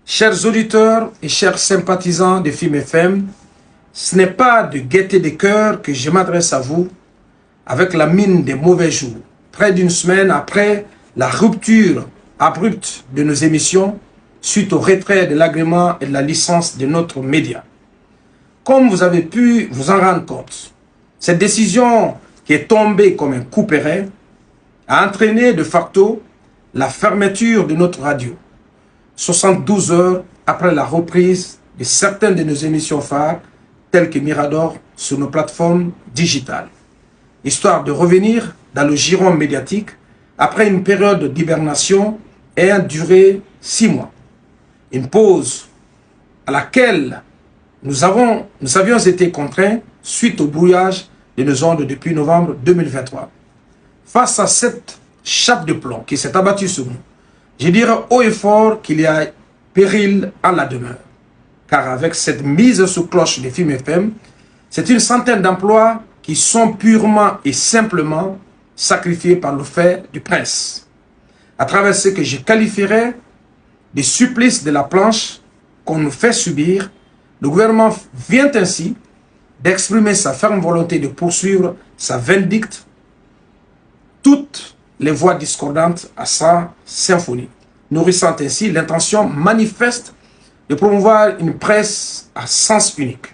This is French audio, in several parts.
Chers auditeurs et chers sympathisants de Film FM, ce n'est pas de gaieté de cœur que je m'adresse à vous avec la mine des mauvais jours. Près d'une semaine après la rupture abrupte de nos émissions suite au retrait de l'agrément et de la licence de notre média. Comme vous avez pu vous en rendre compte, cette décision qui est tombée comme un couperet a entraîné de facto la fermeture de notre radio. 72 heures après la reprise de certaines de nos émissions phares, telles que Mirador, sur nos plateformes digitales. Histoire de revenir dans le giron médiatique après une période d'hibernation ayant duré 6 mois. Une pause à laquelle nous avions été contraints suite au brouillage de nos ondes depuis novembre 2023. Face à cette chape de plomb qui s'est abattue sur nous, je dirais haut et fort qu'il y a péril à la demeure. Car avec cette mise sous cloche des Film FM, c'est une centaine d'emplois qui sont purement et simplement sacrifiés par le fait du prince. À travers ce que je qualifierais des supplices de la planche qu'on nous fait subir, le gouvernement vient ainsi d'exprimer sa ferme volonté de poursuivre sa vindicte, toutes les voix discordantes à sa symphonie, nourrissant ainsi l'intention manifeste de promouvoir une presse à sens unique.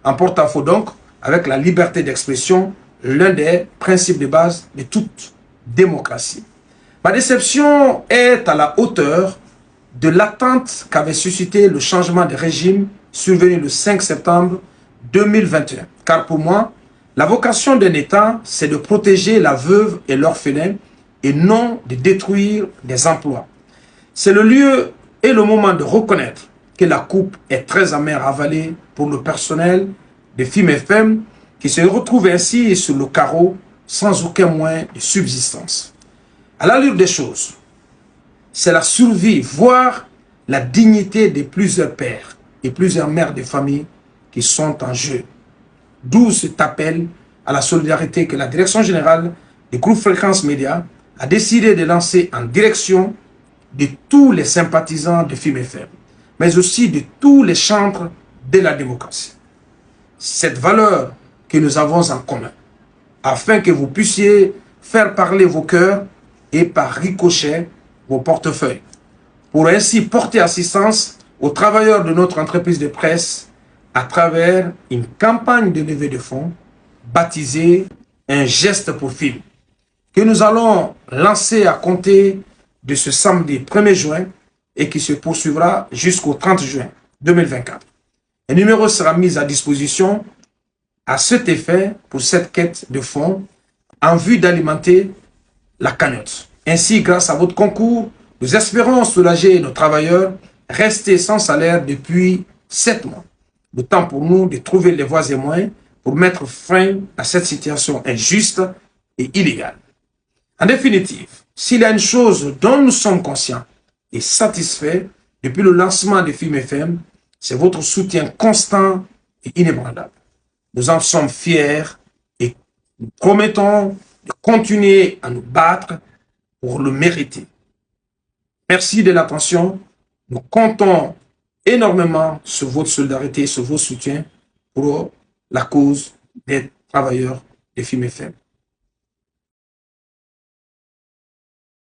En porte-à-faux donc avec la liberté d'expression, l'un des principes de base de toute démocratie. Ma déception est à la hauteur de l'attente qu'avait suscité le changement de régime survenu le 5 septembre 2021. Car pour moi, la vocation d'un État, c'est de protéger la veuve et l'orphelin et non de détruire des emplois. C'est le lieu et le moment de reconnaître que la coupe est très amère à avaler pour le personnel de Film FM qui se retrouve ainsi sur le carreau sans aucun moyen de subsistance. À l'allure des choses, c'est la survie, voire la dignité de plusieurs pères et plusieurs mères de famille qui sont en jeu. D'où cet appel à la solidarité que la Direction générale du groupe Fréquence Média a décidé de lancer en direction de tous les sympathisants de Film FM, mais aussi de tous les chantres de la démocratie. Cette valeur que nous avons en commun, afin que vous puissiez faire parler vos cœurs et par ricochet vos portefeuilles, pour ainsi porter assistance aux travailleurs de notre entreprise de presse à travers une campagne de levée de fonds baptisée Un geste pour Film, que nous allons lancer à compter de ce samedi 1er juin et qui se poursuivra jusqu'au 30 juin 2024. Un numéro sera mis à disposition à cet effet pour cette quête de fonds en vue d'alimenter la cagnotte. Ainsi, grâce à votre concours, nous espérons soulager nos travailleurs restés sans salaire depuis 7 mois. Le temps pour nous de trouver les voies et moyens pour mettre fin à cette situation injuste et illégale. En définitive, s'il y a une chose dont nous sommes conscients et satisfaits depuis le lancement de Film FM, c'est votre soutien constant et inébranlable. Nous en sommes fiers et nous promettons de continuer à nous battre pour le mériter. Merci de l'attention. Nous comptons énormément sur votre solidarité et sur vos soutiens pour la cause des travailleurs de Film FM.